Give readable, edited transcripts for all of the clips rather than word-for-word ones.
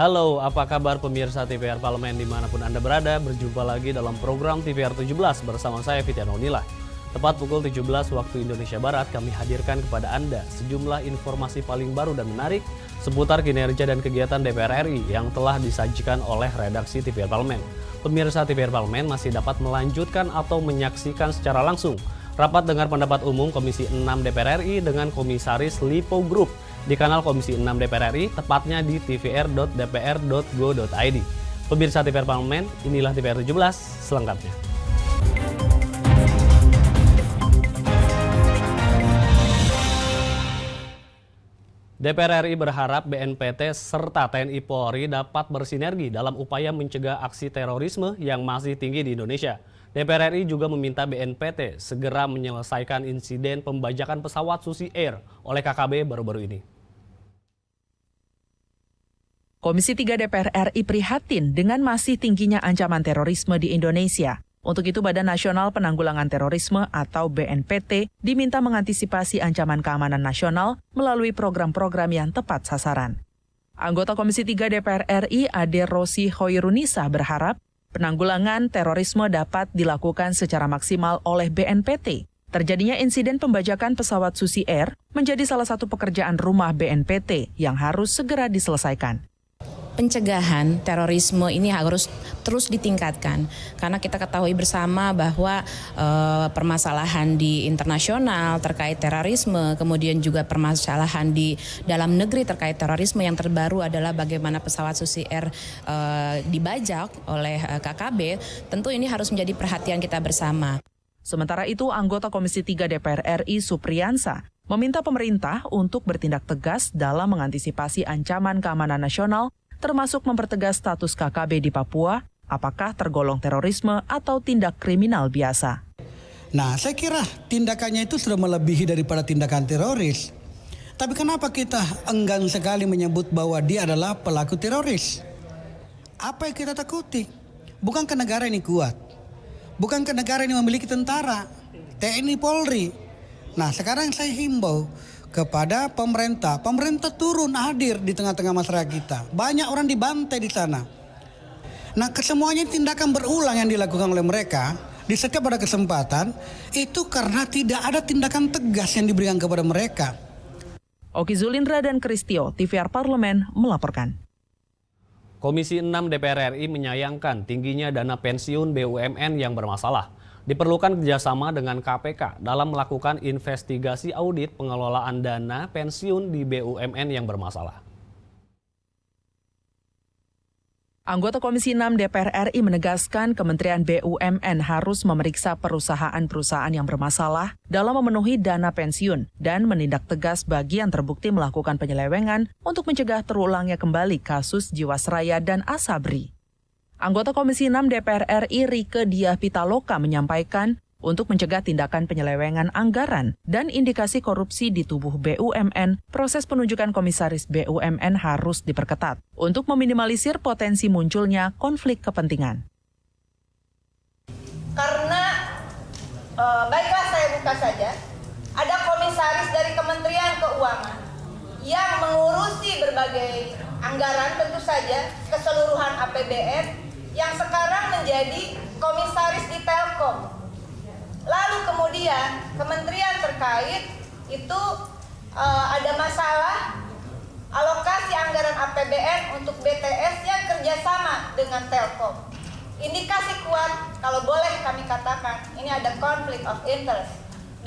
Halo, apa kabar pemirsa TVR Parlemen dimanapun Anda berada? Berjumpa lagi dalam program TVR 17 bersama saya Fitian Onila. Tepat pukul 17 waktu Indonesia Barat, kami hadirkan kepada Anda sejumlah informasi paling baru dan menarik seputar kinerja dan kegiatan DPR RI yang telah disajikan oleh redaksi TVR Parlemen. Pemirsa TVR Parlemen masih dapat melanjutkan atau menyaksikan secara langsung rapat dengar pendapat umum Komisi 6 DPR RI dengan Komisaris Lipo Group di kanal Komisi 6 DPR RI, tepatnya di tvr.dpr.go.id. Pemirsa TVR Parlemen, inilah TVR 17 selengkapnya. DPR RI berharap BNPT serta TNI Polri dapat bersinergi dalam upaya mencegah aksi terorisme yang masih tinggi di Indonesia. DPR RI juga meminta BNPT segera menyelesaikan insiden pembajakan pesawat Susi Air oleh KKB baru-baru ini. Komisi 3 DPR RI prihatin dengan masih tingginya ancaman terorisme di Indonesia. Untuk itu Badan Nasional Penanggulangan Terorisme atau BNPT diminta mengantisipasi ancaman keamanan nasional melalui program-program yang tepat sasaran. Anggota Komisi 3 DPR RI Ade Rosi Hoirunisa berharap penanggulangan terorisme dapat dilakukan secara maksimal oleh BNPT. Terjadinya insiden pembajakan pesawat Susi Air menjadi salah satu pekerjaan rumah BNPT yang harus segera diselesaikan. Pencegahan terorisme ini harus terus ditingkatkan karena kita ketahui bersama bahwa permasalahan di internasional terkait terorisme, kemudian juga permasalahan di dalam negeri terkait terorisme yang terbaru adalah bagaimana pesawat Susi Air dibajak oleh KKB. Tentu ini harus menjadi perhatian kita bersama. Sementara itu, anggota Komisi 3 DPR RI Supriyansa meminta pemerintah untuk bertindak tegas dalam mengantisipasi ancaman keamanan nasional, termasuk mempertegas status KKB di Papua, apakah tergolong terorisme atau tindak kriminal biasa. Nah, saya kira tindakannya itu sudah melebihi daripada tindakan teroris. Tapi kenapa kita enggan sekali menyebut bahwa dia adalah pelaku teroris? Apa yang kita takuti? Bukankah negara ini kuat? Bukankah negara ini memiliki tentara, TNI, Polri? Nah, sekarang saya himbau kepada pemerintah turun hadir di tengah-tengah masyarakat kita. Banyak orang dibantai di sana. Nah, kesemuanya tindakan berulang yang dilakukan oleh mereka di setiap ada kesempatan itu karena tidak ada tindakan tegas yang diberikan kepada mereka. Oki Zulindra dan Kristio, TVR Parlemen melaporkan. Komisi 6 DPR RI menyayangkan tingginya dana pensiun BUMN yang bermasalah. Diperlukan kerjasama dengan KPK dalam melakukan investigasi audit pengelolaan dana pensiun di BUMN yang bermasalah. Anggota Komisi 6 DPR RI menegaskan Kementerian BUMN harus memeriksa perusahaan-perusahaan yang bermasalah dalam memenuhi dana pensiun dan menindak tegas bagi yang terbukti melakukan penyelewengan untuk mencegah terulangnya kembali kasus Jiwasraya dan Asabri. Anggota Komisi 6 DPR RI Rieke Diah Pitaloka menyampaikan untuk mencegah tindakan penyelewengan anggaran dan indikasi korupsi di tubuh BUMN, proses penunjukan komisaris BUMN harus diperketat untuk meminimalisir potensi munculnya konflik kepentingan. Karena, baiklah saya buka saja, ada komisaris dari Kementerian Keuangan yang mengurusi berbagai anggaran tentu saja keseluruhan APBN, yang sekarang menjadi komisaris di Telkom. Lalu kemudian kementerian terkait itu ada masalah alokasi anggaran APBN untuk BTS yang kerjasama dengan Telkom. Indikasi kuat, kalau boleh kami katakan, ini ada conflict of interest.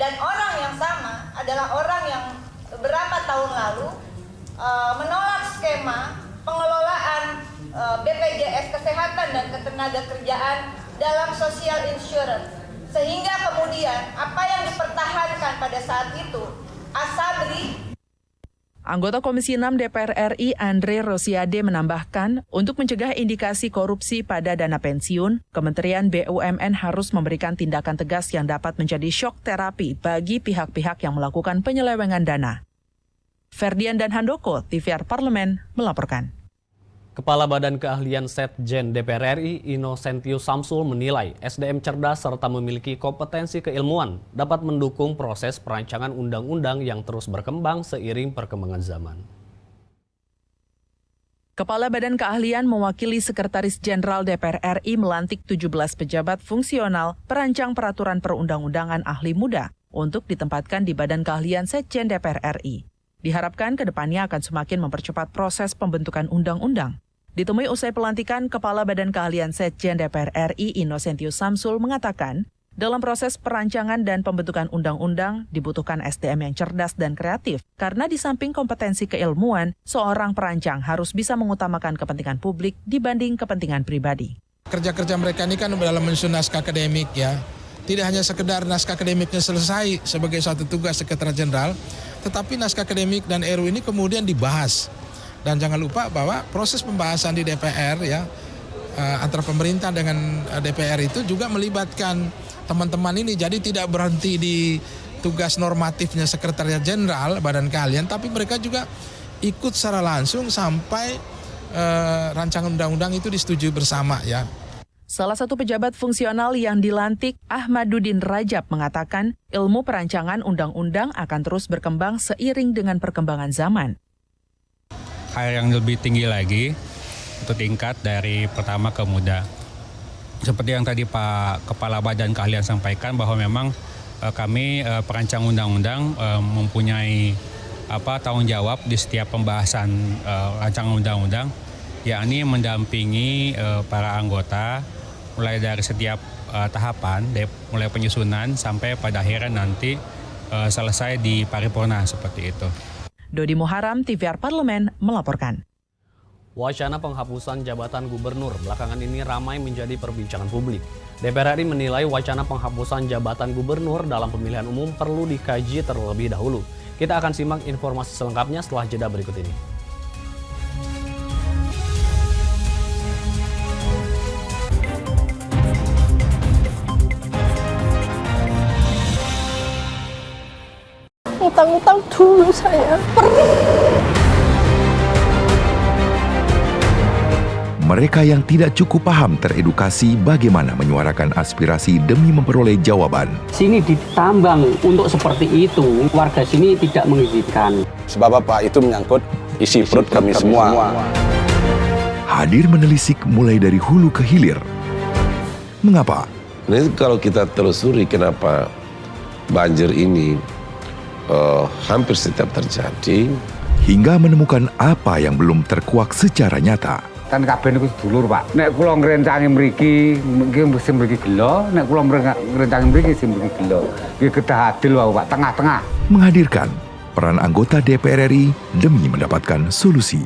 Dan orang yang sama adalah orang yang beberapa tahun lalu menolak skema pengelolaan BPJS Kesehatan dan Ketenagakerjaan dalam social insurance. Sehingga kemudian apa yang dipertahankan pada saat itu, Asabri. Anggota Komisi 6 DPR RI Andre Rosiade menambahkan, untuk mencegah indikasi korupsi pada dana pensiun, Kementerian BUMN harus memberikan tindakan tegas yang dapat menjadi shock terapi bagi pihak-pihak yang melakukan penyelewengan dana. Ferdian dan Handoko, TVR Parlemen melaporkan. Kepala Badan Keahlian Setjen DPR RI Innocentius Samsul menilai SDM cerdas serta memiliki kompetensi keilmuan dapat mendukung proses perancangan undang-undang yang terus berkembang seiring perkembangan zaman. Kepala Badan Keahlian mewakili Sekretaris Jenderal DPR RI melantik 17 pejabat fungsional perancang peraturan perundang-undangan ahli muda untuk ditempatkan di Badan Keahlian Sekjen DPR RI. Diharapkan ke depannya akan semakin mempercepat proses pembentukan undang-undang. Ditemui usai pelantikan, Kepala Badan Keahlian Sekjen DPR RI Innocentius Samsul mengatakan, dalam proses perancangan dan pembentukan undang-undang dibutuhkan SDM yang cerdas dan kreatif, karena di samping kompetensi keilmuan, seorang perancang harus bisa mengutamakan kepentingan publik dibanding kepentingan pribadi. Kerja-kerja mereka ini kan dalam menyusun naskah akademik ya. Tidak hanya sekedar naskah akademiknya selesai sebagai suatu tugas Sekretariat Jenderal, tetapi naskah akademik dan RU ini kemudian dibahas. Dan jangan lupa bahwa proses pembahasan di DPR ya, antara pemerintah dengan DPR itu juga melibatkan teman-teman ini, jadi tidak berhenti di tugas normatifnya Sekretariat Jenderal Badan Keahlian, tapi mereka juga ikut secara langsung sampai rancangan undang-undang itu disetujui bersama ya. Salah satu pejabat fungsional yang dilantik, Ahmaduddin Rajab, mengatakan ilmu perancangan undang-undang akan terus berkembang seiring dengan perkembangan zaman. Hal yang lebih tinggi lagi untuk tingkat dari pertama ke muda. Seperti yang tadi Pak Kepala Badan Keahlian sampaikan bahwa memang kami perancang undang-undang mempunyai tanggung jawab di setiap pembahasan rancangan undang-undang, yakni mendampingi para anggota mulai dari setiap tahapan, mulai penyusunan sampai pada akhirnya nanti selesai di paripurna seperti itu. Dodi Muharam, TVR Parlemen, melaporkan. Wacana penghapusan jabatan gubernur belakangan ini ramai menjadi perbincangan publik. DPR RI menilai wacana penghapusan jabatan gubernur dalam pemilihan umum perlu dikaji terlebih dahulu. Kita akan simak informasi selengkapnya setelah jeda berikut ini. Utang-utang dulu saya. Mereka yang tidak cukup paham teredukasi bagaimana menyuarakan aspirasi demi memperoleh jawaban. Sini ditambang untuk seperti itu, warga sini tidak mengizinkan. Sebab apa? Itu menyangkut isi perut kami semua. Hadir menelisik mulai dari hulu ke hilir. Mengapa? Ini kalau kita telusuri kenapa banjir ini hampir setiap terjadi. Hingga menemukan apa yang belum terkuak secara nyata. Kan kabeh niku sedulur, Pak. Nek kula ngrencangi mriki, mesti mriki gelo, nek kula ngrencangi mriki sing mriki gelo. Iki kedah adil wae, Pak, tengah-tengah. Menghadirkan peran anggota DPR RI demi mendapatkan solusi.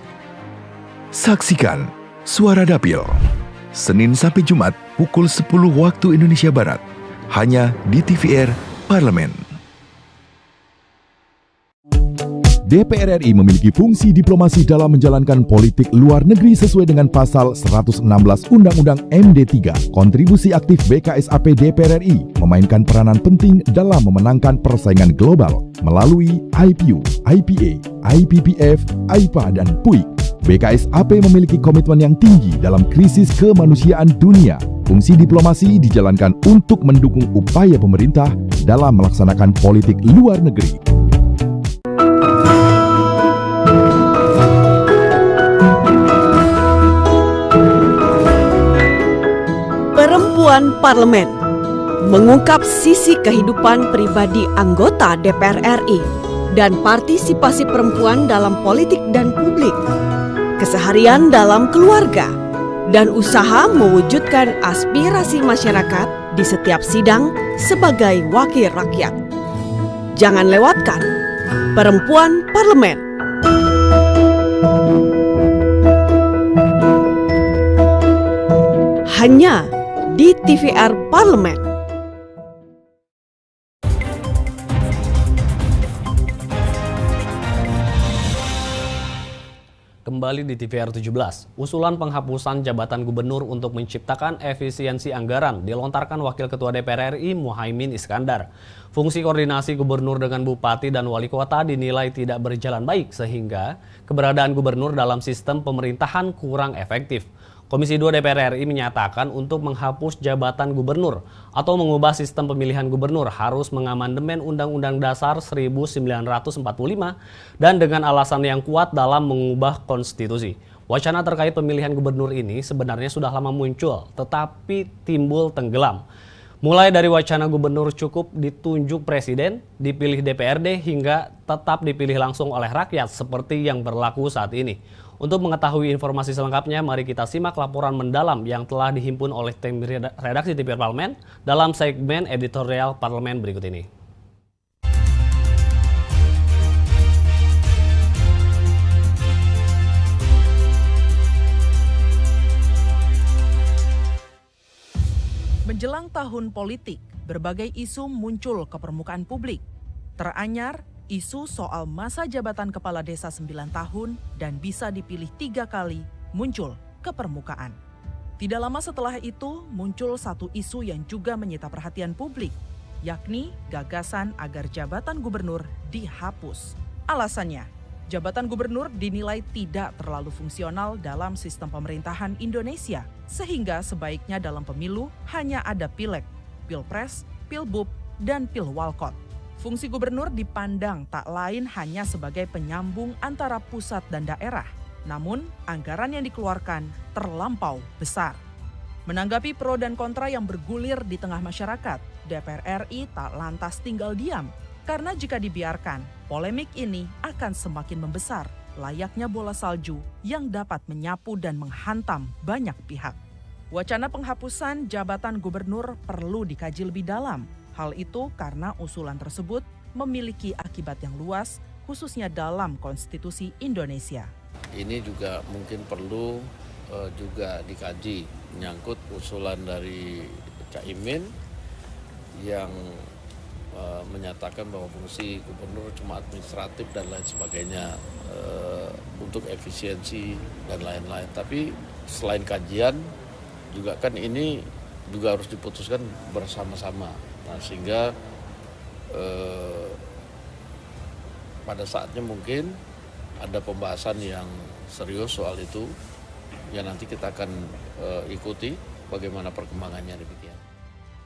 Saksikan Suara Dapil Senin sampai Jumat pukul 10 waktu Indonesia Barat hanya di TVR Parlemen. DPR RI memiliki fungsi diplomasi dalam menjalankan politik luar negeri sesuai dengan pasal 116 Undang-Undang MD3. Kontribusi aktif BKSAP DPR RI memainkan peranan penting dalam memenangkan persaingan global melalui IPU, IPA, IPPF, IPA, dan PUIK. BKSAP memiliki komitmen yang tinggi dalam krisis kemanusiaan dunia. Fungsi diplomasi dijalankan untuk mendukung upaya pemerintah dalam melaksanakan politik luar negeri. Perempuan Parlemen mengungkap sisi kehidupan pribadi anggota DPR RI dan partisipasi perempuan dalam politik dan publik, keseharian dalam keluarga, dan usaha mewujudkan aspirasi masyarakat di setiap sidang sebagai wakil rakyat. Jangan lewatkan Perempuan Parlemen. Hanya di TVR Parlemen. Kembali di TVR 17, usulan penghapusan jabatan gubernur untuk menciptakan efisiensi anggaran dilontarkan Wakil Ketua DPR RI Muhaimin Iskandar. Fungsi koordinasi gubernur dengan bupati dan wali kota dinilai tidak berjalan baik sehingga keberadaan gubernur dalam sistem pemerintahan kurang efektif. Komisi 2 DPR RI menyatakan untuk menghapus jabatan gubernur atau mengubah sistem pemilihan gubernur harus mengamandemen Undang-Undang Dasar 1945 dan dengan alasan yang kuat dalam mengubah konstitusi. Wacana terkait pemilihan gubernur ini sebenarnya sudah lama muncul, tetapi timbul tenggelam. Mulai dari wacana gubernur cukup ditunjuk presiden, dipilih DPRD, hingga tetap dipilih langsung oleh rakyat seperti yang berlaku saat ini. Untuk mengetahui informasi selengkapnya, mari kita simak laporan mendalam yang telah dihimpun oleh tim redaksi TVR Parlemen dalam segmen editorial Parlemen berikut ini. Menjelang tahun politik, berbagai isu muncul ke permukaan publik. Teranyar, isu soal masa jabatan kepala desa 9 tahun dan bisa dipilih 3 kali muncul ke permukaan. Tidak lama setelah itu, muncul satu isu yang juga menyita perhatian publik, yakni gagasan agar jabatan gubernur dihapus. Alasannya, jabatan gubernur dinilai tidak terlalu fungsional dalam sistem pemerintahan Indonesia, sehingga sebaiknya dalam pemilu hanya ada pileg, pilpres, pilbub, dan pilwalkot. Fungsi gubernur dipandang tak lain hanya sebagai penyambung antara pusat dan daerah, namun anggaran yang dikeluarkan terlampau besar. Menanggapi pro dan kontra yang bergulir di tengah masyarakat, DPR RI tak lantas tinggal diam. Karena jika dibiarkan, polemik ini akan semakin membesar, layaknya bola salju yang dapat menyapu dan menghantam banyak pihak. Wacana penghapusan jabatan gubernur perlu dikaji lebih dalam. Hal itu karena usulan tersebut memiliki akibat yang luas, khususnya dalam konstitusi Indonesia. Ini juga mungkin perlu juga dikaji, menyangkut usulan dari Caimin yang menyatakan bahwa fungsi gubernur cuma administratif dan lain sebagainya untuk efisiensi dan lain-lain. Tapi selain kajian juga kan ini juga harus diputuskan bersama-sama. Nah, sehingga pada saatnya mungkin ada pembahasan yang serius soal itu yang nanti kita akan ikuti bagaimana perkembangannya demikian.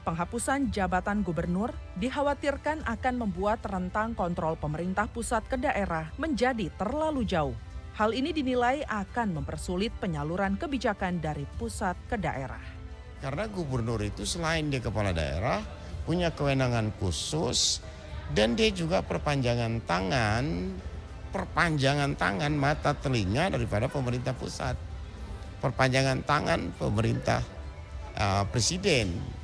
Penghapusan jabatan gubernur dikhawatirkan akan membuat rentang kontrol pemerintah pusat ke daerah menjadi terlalu jauh. Hal ini dinilai akan mempersulit penyaluran kebijakan dari pusat ke daerah. Karena gubernur itu selain dia kepala daerah, punya kewenangan khusus, dan dia juga perpanjangan tangan mata telinga daripada pemerintah pusat. Perpanjangan tangan pemerintah presiden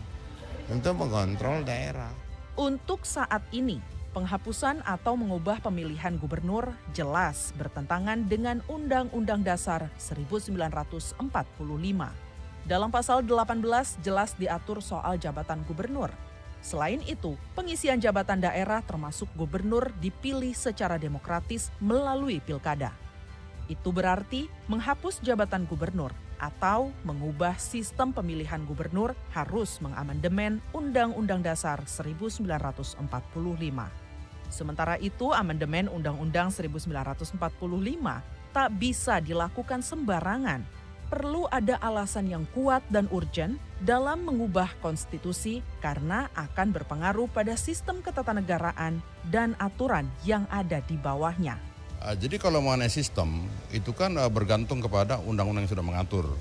untuk mengontrol daerah. Untuk saat ini, penghapusan atau mengubah pemilihan gubernur jelas bertentangan dengan Undang-Undang Dasar 1945. Dalam pasal 18 jelas diatur soal jabatan gubernur. Selain itu, pengisian jabatan daerah termasuk gubernur dipilih secara demokratis melalui pilkada. Itu berarti menghapus jabatan gubernur atau mengubah sistem pemilihan gubernur harus mengamandemen Undang-Undang Dasar 1945. Sementara itu, amandemen Undang-Undang 1945 tak bisa dilakukan sembarangan. Perlu ada alasan yang kuat dan urgen dalam mengubah konstitusi karena akan berpengaruh pada sistem ketatanegaraan dan aturan yang ada di bawahnya. Jadi kalau mengenai sistem itu kan bergantung kepada undang-undang yang sudah mengatur,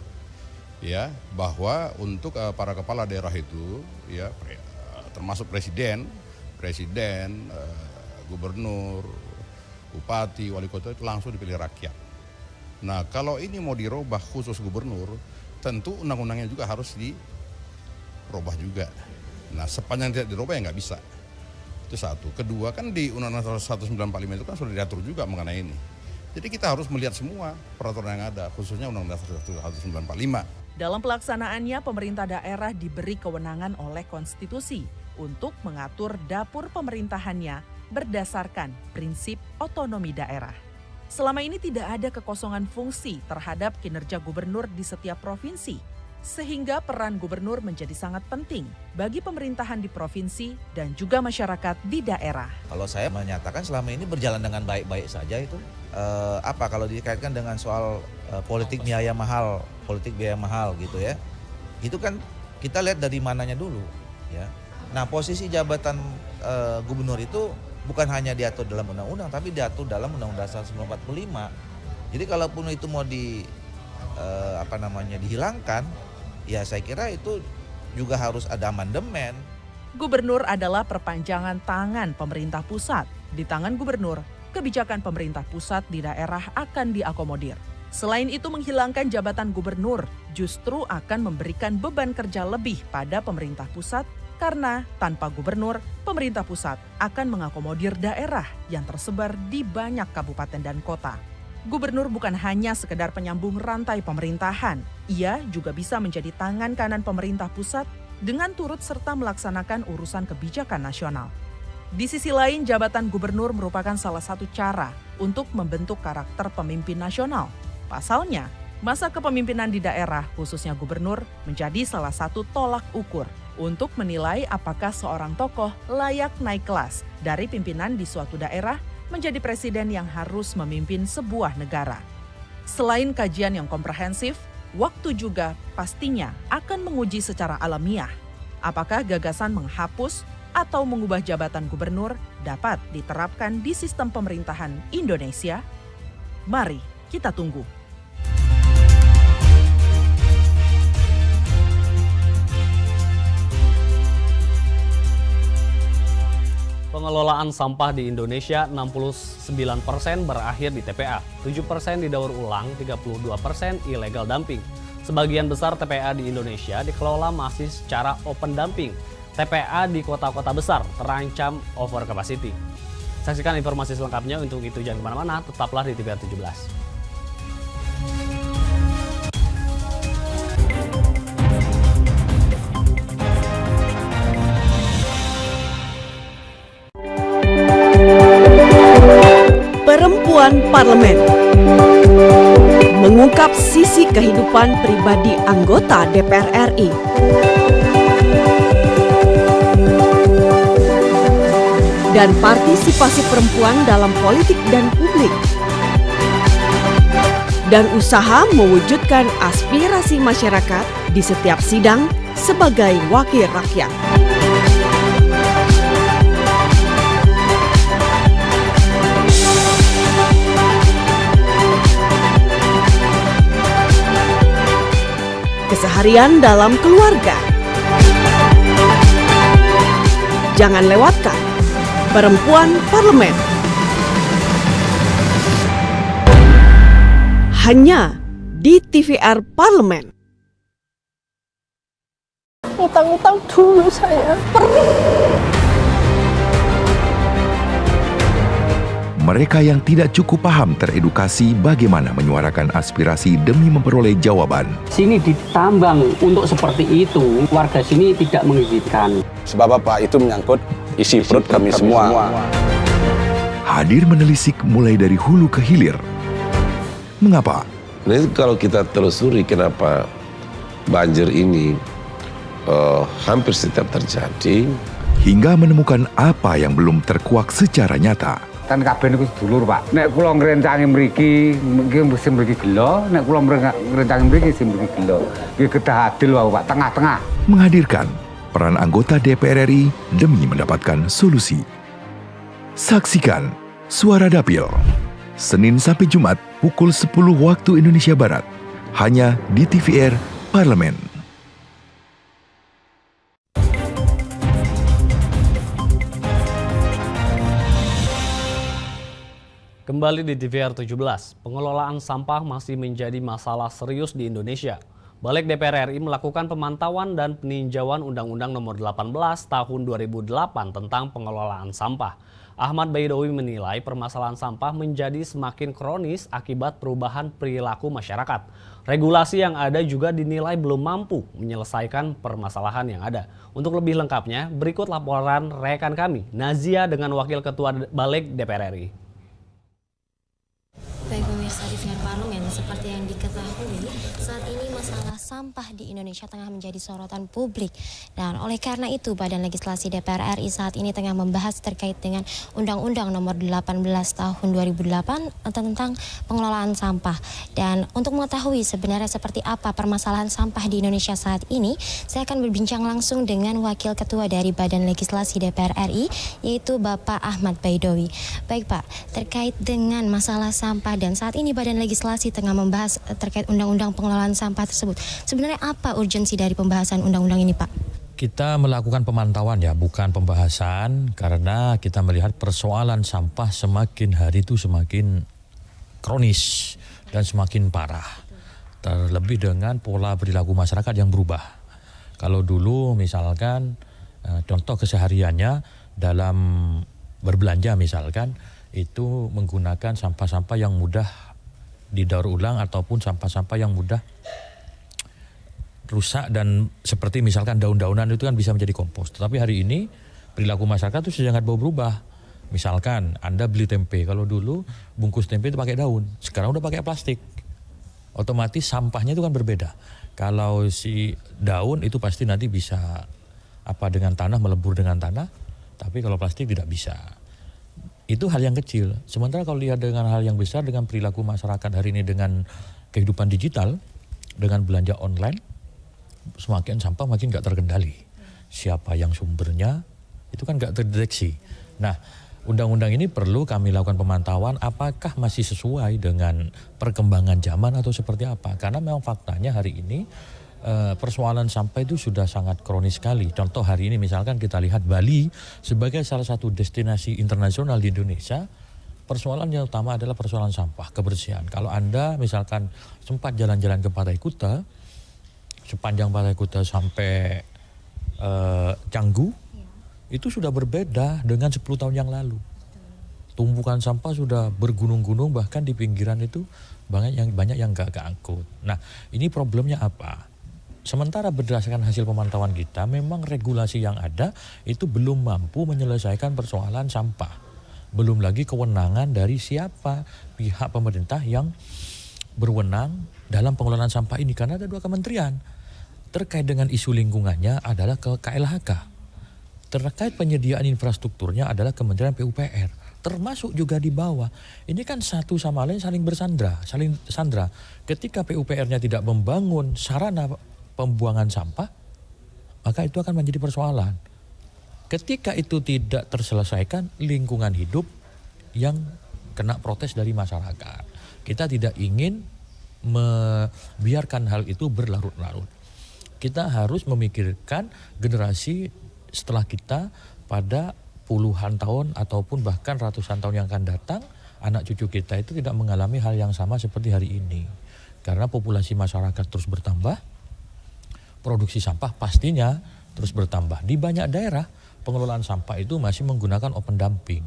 ya, bahwa untuk para kepala daerah itu, ya, termasuk presiden, gubernur, bupati, wali kota itu langsung dipilih rakyat. Nah, kalau ini mau dirubah khusus gubernur, tentu undang-undangnya juga harus dirubah juga. Nah, sepanjang tidak dirubah ya nggak bisa. Itu satu. Kedua, kan di Undang-Undang 1945 itu kan sudah diatur juga mengenai ini. Jadi kita harus melihat semua peraturan yang ada, khususnya Undang-Undang 1945. Dalam pelaksanaannya, pemerintah daerah diberi kewenangan oleh konstitusi untuk mengatur dapur pemerintahannya berdasarkan prinsip otonomi daerah. Selama ini tidak ada kekosongan fungsi terhadap kinerja gubernur di setiap provinsi, sehingga peran gubernur menjadi sangat penting bagi pemerintahan di provinsi dan juga masyarakat di daerah. Kalau saya menyatakan selama ini berjalan dengan baik-baik saja itu, kalau dikaitkan dengan soal politik biaya mahal gitu ya, itu kan kita lihat dari mananya dulu ya. Nah, posisi jabatan gubernur itu bukan hanya diatur dalam undang-undang, tapi diatur dalam Undang-Undang Dasar 1945. Jadi kalaupun itu mau dihilangkan, ya saya kira itu juga harus ada amandemen. Gubernur adalah perpanjangan tangan pemerintah pusat. Di tangan gubernur, kebijakan pemerintah pusat di daerah akan diakomodir. Selain itu, menghilangkan jabatan gubernur justru akan memberikan beban kerja lebih pada pemerintah pusat karena tanpa gubernur, pemerintah pusat akan mengakomodir daerah yang tersebar di banyak kabupaten dan kota. Gubernur bukan hanya sekedar penyambung rantai pemerintahan, ia juga bisa menjadi tangan kanan pemerintah pusat dengan turut serta melaksanakan urusan kebijakan nasional. Di sisi lain, jabatan gubernur merupakan salah satu cara untuk membentuk karakter pemimpin nasional. Pasalnya, masa kepemimpinan di daerah, khususnya gubernur, menjadi salah satu tolak ukur untuk menilai apakah seorang tokoh layak naik kelas dari pimpinan di suatu daerah menjadi presiden yang harus memimpin sebuah negara. Selain kajian yang komprehensif, waktu juga pastinya akan menguji secara alamiah apakah gagasan menghapus atau mengubah jabatan gubernur dapat diterapkan di sistem pemerintahan Indonesia. Mari kita tunggu. Pengelolaan sampah di Indonesia 69% berakhir di TPA, 7% didaur ulang, 32% illegal dumping. Sebagian besar TPA di Indonesia dikelola masih secara open dumping. TPA di kota-kota besar terancam over capacity. Saksikan informasi selengkapnya, untuk itu jangan kemana-mana, tetaplah di TVR 17. Perempuan Parlemen mengungkap sisi kehidupan pribadi anggota DPR RI. Dan partisipasi perempuan dalam politik dan publik. Dan usaha mewujudkan aspirasi masyarakat di setiap sidang sebagai wakil rakyat. Keseharian dalam keluarga. Jangan lewatkan Perempuan Parlemen. Hanya di TVR Parlemen. Utang-utang dulu saya, perih. Mereka yang tidak cukup paham teredukasi bagaimana menyuarakan aspirasi demi memperoleh jawaban. Sini ditambang untuk seperti itu, warga sini tidak mengizinkan. Sebab apa? Itu menyangkut isi perut kami semua. Hadir menelisik mulai dari hulu ke hilir. Mengapa? Nah, kalau kita telusuri kenapa banjir ini hampir setiap terjadi, hingga menemukan apa yang belum terkuak secara nyata. Kan kabeh niku sedulur, Pak. Nek kula ngrencangi mriki, sing mriki gelo, nek kula ngrencangi mriki sing mriki gelo. Nggih kedah adil wae, Pak, tengah-tengah. Menghadirkan peran anggota DPR RI demi mendapatkan solusi. Saksikan Suara Dapil, Senin sampai Jumat pukul 10 waktu Indonesia Barat, hanya di TVR Parlemen. Kembali di TVR 17, pengelolaan sampah masih menjadi masalah serius di Indonesia. Balik DPR RI melakukan pemantauan dan peninjauan Undang-Undang Nomor 18 Tahun 2008 tentang pengelolaan sampah. Ahmad Baidowi menilai permasalahan sampah menjadi semakin kronis akibat perubahan perilaku masyarakat. Regulasi yang ada juga dinilai belum mampu menyelesaikan permasalahan yang ada. Untuk lebih lengkapnya, berikut laporan rekan kami, Nazia dengan Wakil Ketua Balik DPR RI. Baik pemirsa TVR Parlemen, seperti yang diketahui, saat ini masalah sampah di Indonesia tengah menjadi sorotan publik. Dan oleh karena itu, Badan Legislasi DPR RI saat ini tengah membahas terkait dengan Undang-Undang Nomor 18 Tahun 2008 tentang pengelolaan sampah. Dan untuk mengetahui sebenarnya seperti apa permasalahan sampah di Indonesia saat ini, saya akan berbincang langsung dengan Wakil Ketua dari Badan Legislasi DPR RI, yaitu Bapak Ahmad Baidowi. Baik Pak, terkait dengan masalah sampah dan saat ini Badan Legislasi tengah tengah membahas terkait undang-undang pengelolaan sampah tersebut. Sebenarnya apa urgensi dari pembahasan undang-undang ini, Pak? Kita melakukan pemantauan ya, bukan pembahasan, karena kita melihat persoalan sampah semakin hari itu semakin kronis dan semakin parah. Terlebih dengan pola perilaku masyarakat yang berubah. Kalau dulu misalkan contoh kesehariannya dalam berbelanja misalkan itu menggunakan sampah-sampah yang mudah didaur ulang ataupun sampah-sampah yang mudah rusak dan seperti misalkan daun-daunan itu kan bisa menjadi kompos. Tetapi hari ini perilaku masyarakat itu sangat berubah. Misalkan Anda beli tempe, kalau dulu bungkus tempe itu pakai daun, sekarang udah pakai plastik. Otomatis sampahnya itu kan berbeda. Kalau si daun itu pasti nanti bisa dengan tanah, melebur dengan tanah, tapi kalau plastik tidak bisa. Itu hal yang kecil. Sementara kalau lihat dengan hal yang besar, dengan perilaku masyarakat hari ini dengan kehidupan digital, dengan belanja online, semakin sampah makin gak terkendali. Siapa yang sumbernya itu kan gak terdeteksi. Nah, undang-undang ini perlu kami lakukan pemantauan apakah masih sesuai dengan perkembangan zaman atau seperti apa. Karena memang faktanya hari ini persoalan sampah itu sudah sangat kronis sekali. Contoh hari ini misalkan kita lihat Bali sebagai salah satu destinasi internasional di Indonesia, persoalan yang utama adalah persoalan sampah, kebersihan. Kalau Anda misalkan sempat jalan-jalan ke Pantai Kuta, sepanjang Pantai Kuta sampai Canggu, itu sudah berbeda dengan 10 tahun yang lalu. Tumpukan sampah sudah bergunung-gunung, bahkan di pinggiran itu banyak yang gak keangkut. Nah, ini problemnya apa? Sementara berdasarkan hasil pemantauan kita, memang regulasi yang ada itu belum mampu menyelesaikan persoalan sampah. Belum lagi kewenangan dari siapa pihak pemerintah yang berwenang dalam pengelolaan sampah ini. Karena ada 2 kementerian. Terkait dengan isu lingkungannya adalah ke KLHK. Terkait penyediaan infrastrukturnya adalah Kementerian PUPR. Termasuk juga di bawah. Ini kan satu sama lain saling sandra. Ketika PUPR-nya tidak membangun sarana pembuangan sampah, maka itu akan menjadi persoalan. Ketika itu tidak terselesaikan, lingkungan hidup yang kena protes dari masyarakat. Kita tidak ingin membiarkan hal itu berlarut-larut. Kita harus memikirkan generasi setelah kita pada puluhan tahun ataupun bahkan ratusan tahun yang akan datang, anak cucu kita itu tidak mengalami hal yang sama seperti hari ini. Karena populasi masyarakat terus bertambah, produksi sampah pastinya terus bertambah. Di banyak daerah pengelolaan sampah itu masih menggunakan open dumping,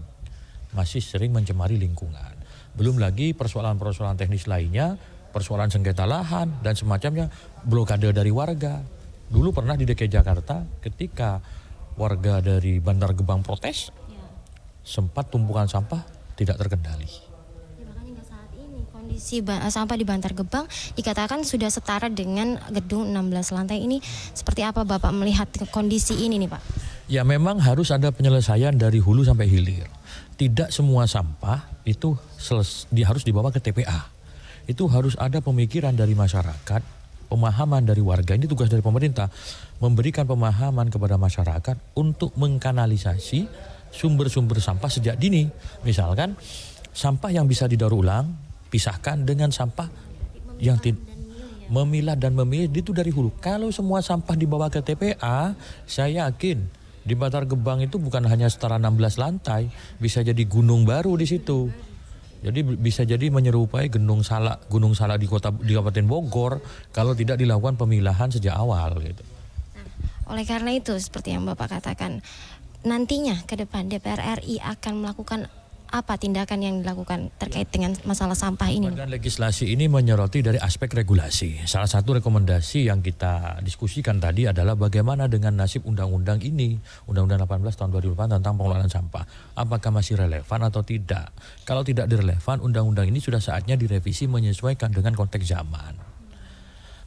masih sering mencemari lingkungan. Belum lagi persoalan-persoalan teknis lainnya, persoalan sengketa lahan dan semacamnya, blokade dari warga. Dulu pernah di DKI Jakarta ketika warga dari Bantar Gebang protes, sempat tumpukan sampah tidak terkendali. Kondisi sampah di Bantar Gebang dikatakan sudah setara dengan gedung 16 lantai ini. Seperti apa Bapak melihat kondisi ini nih Pak? Ya memang harus ada penyelesaian dari hulu sampai hilir. Tidak semua sampah itu harus dibawa ke TPA. Itu harus ada pemikiran dari masyarakat, pemahaman dari warga. Ini tugas dari pemerintah, memberikan pemahaman kepada masyarakat untuk mengkanalisasi sumber-sumber sampah sejak dini. Misalkan sampah yang bisa didaur ulang, pisahkan dengan sampah yang memilah dan memilih itu dari hulu. Kalau semua sampah dibawa ke TPA, saya yakin di Bantar Gebang itu bukan hanya setara 16 lantai, bisa jadi gunung baru di situ. Jadi bisa jadi menyerupai Gunung Salak di Kabupaten Bogor kalau tidak dilakukan pemilahan sejak awal gitu. Oleh karena itu seperti yang Bapak katakan, nantinya ke depan DPR RI akan melakukan apa tindakan yang dilakukan terkait dengan masalah sampah ini? Badan legislasi ini menyoroti dari aspek regulasi. Salah satu rekomendasi yang kita diskusikan tadi adalah bagaimana dengan nasib undang-undang ini, Undang-Undang 18 tahun 2004 tentang pengelolaan sampah. Apakah masih relevan atau tidak? Kalau tidak relevan, undang-undang ini sudah saatnya direvisi menyesuaikan dengan konteks zaman.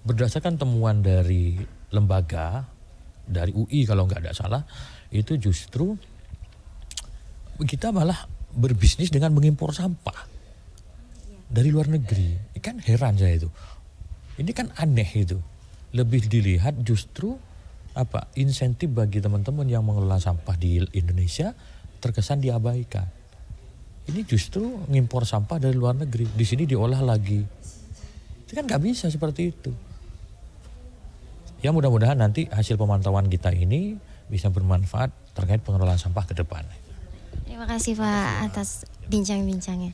Berdasarkan temuan dari lembaga, dari UI kalau nggak ada salah, itu justru kita malah berbisnis dengan mengimpor sampah dari luar negeri. Kan heran saya itu. Ini kan aneh itu. Lebih dilihat justru insentif bagi teman-teman yang mengelola sampah di Indonesia terkesan diabaikan. Ini justru mengimpor sampah dari luar negeri. Di sini diolah lagi Kan nggak bisa seperti itu. Ya mudah-mudahan nanti hasil pemantauan kita ini bisa bermanfaat terkait pengelolaan sampah ke depan. Terima kasih Pak atas bincang-bincangnya.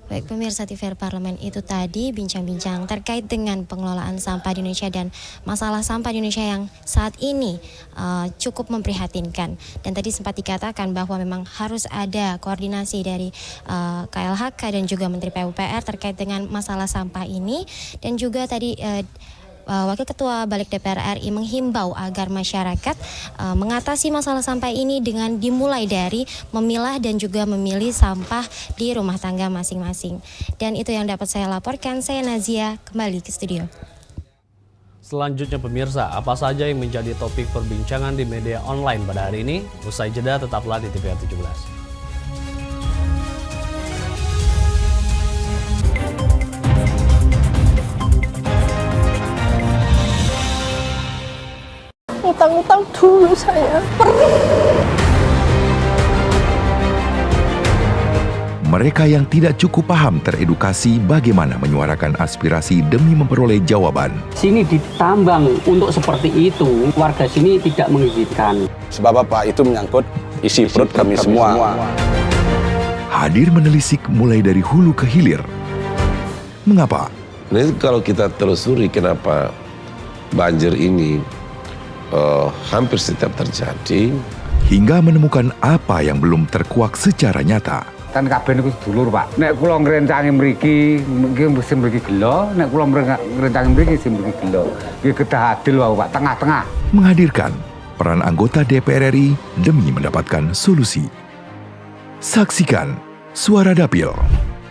Baik pemirsa TVR Parlemen, itu tadi bincang-bincang terkait dengan pengelolaan sampah di Indonesia dan masalah sampah di Indonesia yang saat ini cukup memprihatinkan. Dan tadi sempat dikatakan bahwa memang harus ada koordinasi dari KLHK dan juga Menteri PUPR terkait dengan masalah sampah ini. Dan juga tadi Wakil Ketua Balik DPR RI menghimbau agar masyarakat mengatasi masalah sampah ini dengan dimulai dari memilah dan juga memilih sampah di rumah tangga masing-masing. Dan itu yang dapat saya laporkan. Saya Nazia, kembali ke studio. Selanjutnya pemirsa, apa saja yang menjadi topik perbincangan di media online pada hari ini? Usai jeda tetaplah di TVR 17. Utang-utang dulu saya, perih. Mereka yang tidak cukup paham teredukasi bagaimana menyuarakan aspirasi demi memperoleh jawaban. Sini ditambang untuk seperti itu, warga sini tidak mengizinkan. Sebab apa? Itu menyangkut isi perut kami semua. Hadir menelisik mulai dari hulu ke hilir. Mengapa? Nah, kalau kita telusuri kenapa banjir ini hampir setiap terjadi, hingga menemukan apa yang belum terkuak secara nyata. Kan kabeh niku sedulur, Pak. Nek kula ngrencangi mriki, mesti mriki gelo, nek kula ngrencangi mriki sing mriki gelo. Iki kedah adil wae, Pak, tengah-tengah. Menghadirkan peran anggota DPR RI demi mendapatkan solusi. Saksikan Suara Dapil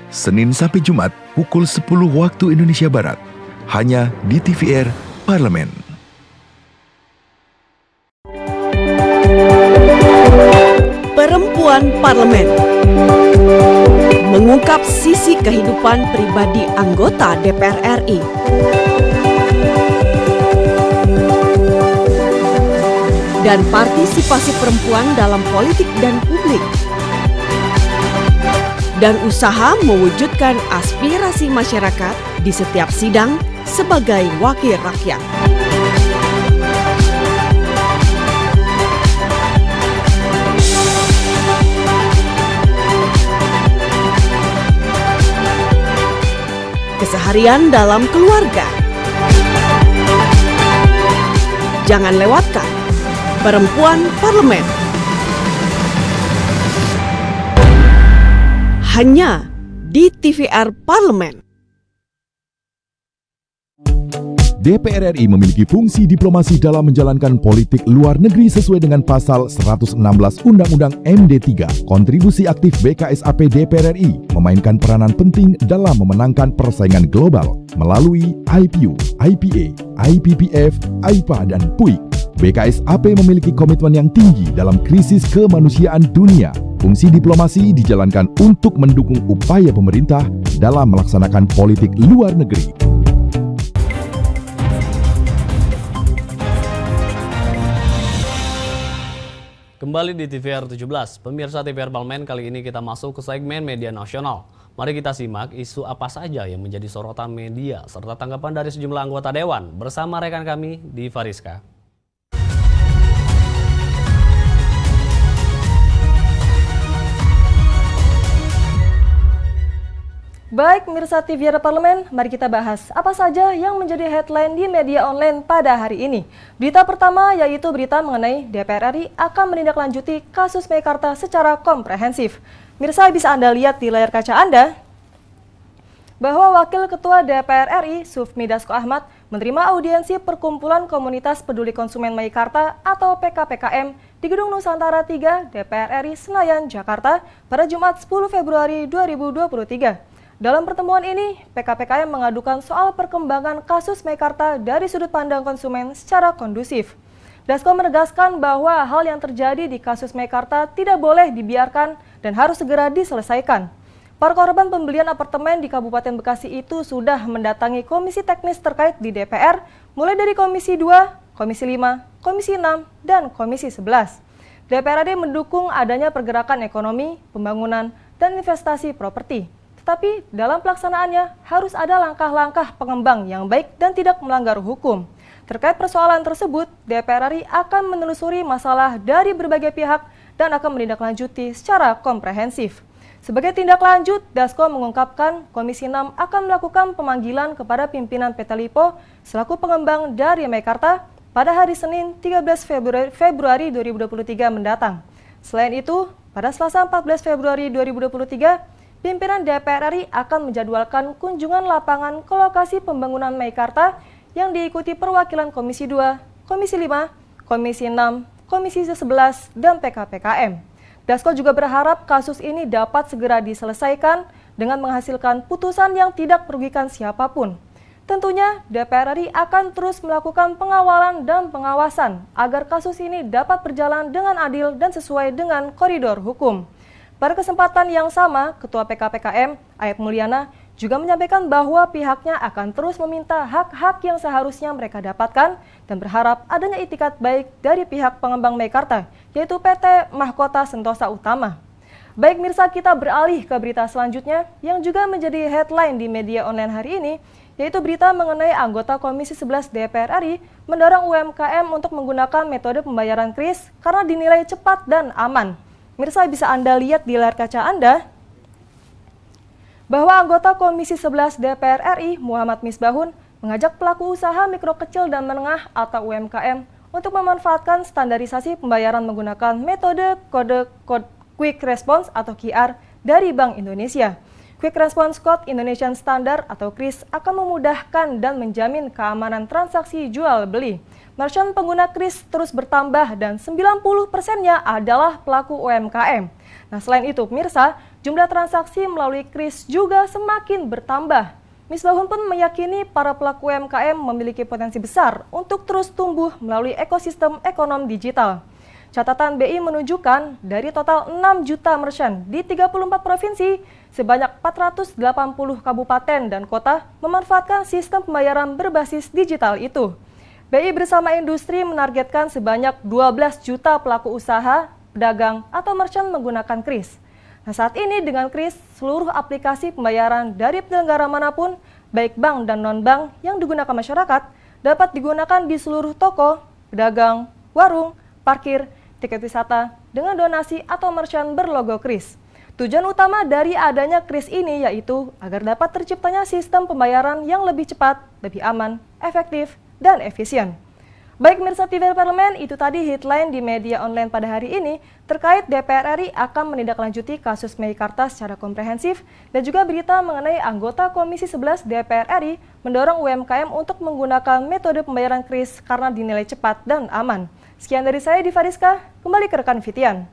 Senin sampai Jumat pukul 10 waktu Indonesia Barat hanya di TVR Parlemen. Perempuan Parlemen mengungkap sisi kehidupan pribadi anggota DPR RI. Dan partisipasi perempuan dalam politik dan publik. Dan usaha mewujudkan aspirasi masyarakat di setiap sidang sebagai wakil rakyat. Keseharian dalam keluarga. Jangan lewatkan Perempuan Parlemen. Hanya di TVR Parlemen. DPR RI memiliki fungsi diplomasi dalam menjalankan politik luar negeri sesuai dengan pasal 116 Undang-Undang MD3. Kontribusi aktif BKSAP DPR RI memainkan peranan penting dalam memenangkan persaingan global melalui IPU, IPA, IPPF, AIPA, dan PUIK. BKSAP memiliki komitmen yang tinggi dalam krisis kemanusiaan dunia. Fungsi diplomasi dijalankan untuk mendukung upaya pemerintah dalam melaksanakan politik luar negeri. Kembali di TVR 17, pemirsa TVR Parlemen, kali ini kita masuk ke segmen media nasional. Mari kita simak isu apa saja yang menjadi sorotan media serta tanggapan dari sejumlah anggota Dewan bersama rekan kami di Fariska. Baik pemirsa TVR Parlemen, mari kita bahas apa saja yang menjadi headline di media online pada hari ini. Berita pertama yaitu berita mengenai DPR RI akan menindaklanjuti kasus Meikarta secara komprehensif. Mirsa, bisa Anda lihat di layar kaca Anda bahwa Wakil Ketua DPR RI Sufmi Dasko Ahmad menerima audiensi Perkumpulan Komunitas Peduli Konsumen Meikarta atau PKPKM di Gedung Nusantara 3 DPR RI Senayan, Jakarta pada Jumat 10 Februari 2023. Dalam pertemuan ini, PKPKM mengadukan soal perkembangan kasus Meikarta dari sudut pandang konsumen secara kondusif. Dasko menegaskan bahwa hal yang terjadi di kasus Meikarta tidak boleh dibiarkan dan harus segera diselesaikan. Para korban pembelian apartemen di Kabupaten Bekasi itu sudah mendatangi komisi teknis terkait di DPR, mulai dari Komisi 2, Komisi 5, Komisi 6, dan Komisi 11. DPRD mendukung adanya pergerakan ekonomi, pembangunan, dan investasi properti. Tetapi dalam pelaksanaannya harus ada langkah-langkah pengembang yang baik dan tidak melanggar hukum. Terkait persoalan tersebut, DPR RI akan menelusuri masalah dari berbagai pihak dan akan menindaklanjuti secara komprehensif. Sebagai tindak lanjut, Dasko mengungkapkan Komisi 6 akan melakukan pemanggilan kepada pimpinan PT Lipo selaku pengembang dari Meikarta pada hari Senin 13 Februari 2023 mendatang. Selain itu, pada Selasa 14 Februari 2023, pimpinan DPR RI akan menjadwalkan kunjungan lapangan ke lokasi pembangunan Meikarta yang diikuti perwakilan Komisi 2, Komisi 5, Komisi 6, Komisi 11, dan PKPKM. Dasko juga berharap kasus ini dapat segera diselesaikan dengan menghasilkan putusan yang tidak merugikan siapapun. Tentunya, DPR RI akan terus melakukan pengawalan dan pengawasan agar kasus ini dapat berjalan dengan adil dan sesuai dengan koridor hukum. Pada kesempatan yang sama, Ketua PKPKM, Ayat Mulyana, juga menyampaikan bahwa pihaknya akan terus meminta hak-hak yang seharusnya mereka dapatkan dan berharap adanya itikat baik dari pihak pengembang Meikarta, yaitu PT Mahkota Sentosa Utama. Baik mirsa, kita beralih ke berita selanjutnya yang juga menjadi headline di media online hari ini, yaitu berita mengenai anggota Komisi 11 DPR RI mendorong UMKM untuk menggunakan metode pembayaran kris karena dinilai cepat dan aman. Mirsa, bisa Anda lihat di layar kaca Anda bahwa anggota Komisi 11 DPR RI Muhammad Misbahun mengajak pelaku usaha mikro kecil dan menengah atau UMKM untuk memanfaatkan standarisasi pembayaran menggunakan metode kode Quick Response atau QR dari Bank Indonesia. Quick Response Code Indonesian Standard atau KRIS akan memudahkan dan menjamin keamanan transaksi jual-beli. Merchant pengguna KRIS terus bertambah dan 90%-nya adalah pelaku UMKM. Nah, selain itu, pemirsa, jumlah transaksi melalui KRIS juga semakin bertambah. Misbahun pun meyakini para pelaku UMKM memiliki potensi besar untuk terus tumbuh melalui ekosistem ekonomi digital. Catatan BI menunjukkan dari total 6 juta merchant di 34 provinsi, sebanyak 480 kabupaten dan kota memanfaatkan sistem pembayaran berbasis digital itu. BI bersama industri menargetkan sebanyak 12 juta pelaku usaha, pedagang, atau merchant menggunakan KRIS. Nah, saat ini dengan KRIS, seluruh aplikasi pembayaran dari penyelenggara manapun, baik bank dan non-bank yang digunakan masyarakat, dapat digunakan di seluruh toko, pedagang, warung, parkir, tiket wisata, dengan donasi atau merchant berlogo KRIS. Tujuan utama dari adanya KRIS ini yaitu agar dapat terciptanya sistem pembayaran yang lebih cepat, lebih aman, efektif, dan efisien. Baik mirsa TVRI Parlemen, itu tadi headline di media online pada hari ini terkait DPR RI akan menindaklanjuti kasus Meikarta secara komprehensif dan juga berita mengenai anggota Komisi 11 DPR RI mendorong UMKM untuk menggunakan metode pembayaran KRIS karena dinilai cepat dan aman. Sekian dari saya, Diva Rizka, kembali ke rekan Fitian.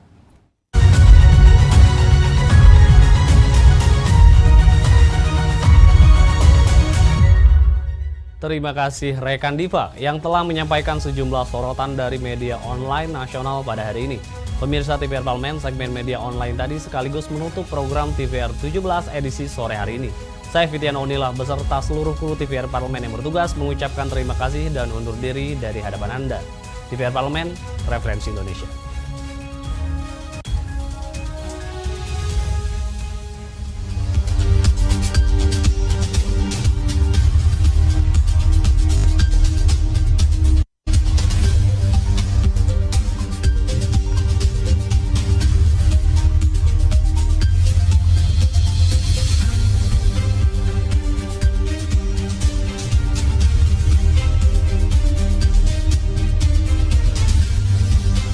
Terima kasih rekan Diva yang telah menyampaikan sejumlah sorotan dari media online nasional pada hari ini. Pemirsa TVR Parlemen, segmen media online tadi sekaligus menutup program TVR 17 edisi sore hari ini. Saya Fitian Onilah beserta seluruh kru TVR Parlemen yang bertugas mengucapkan terima kasih dan undur diri dari hadapan Anda. TVR Parlemen, referensi Indonesia.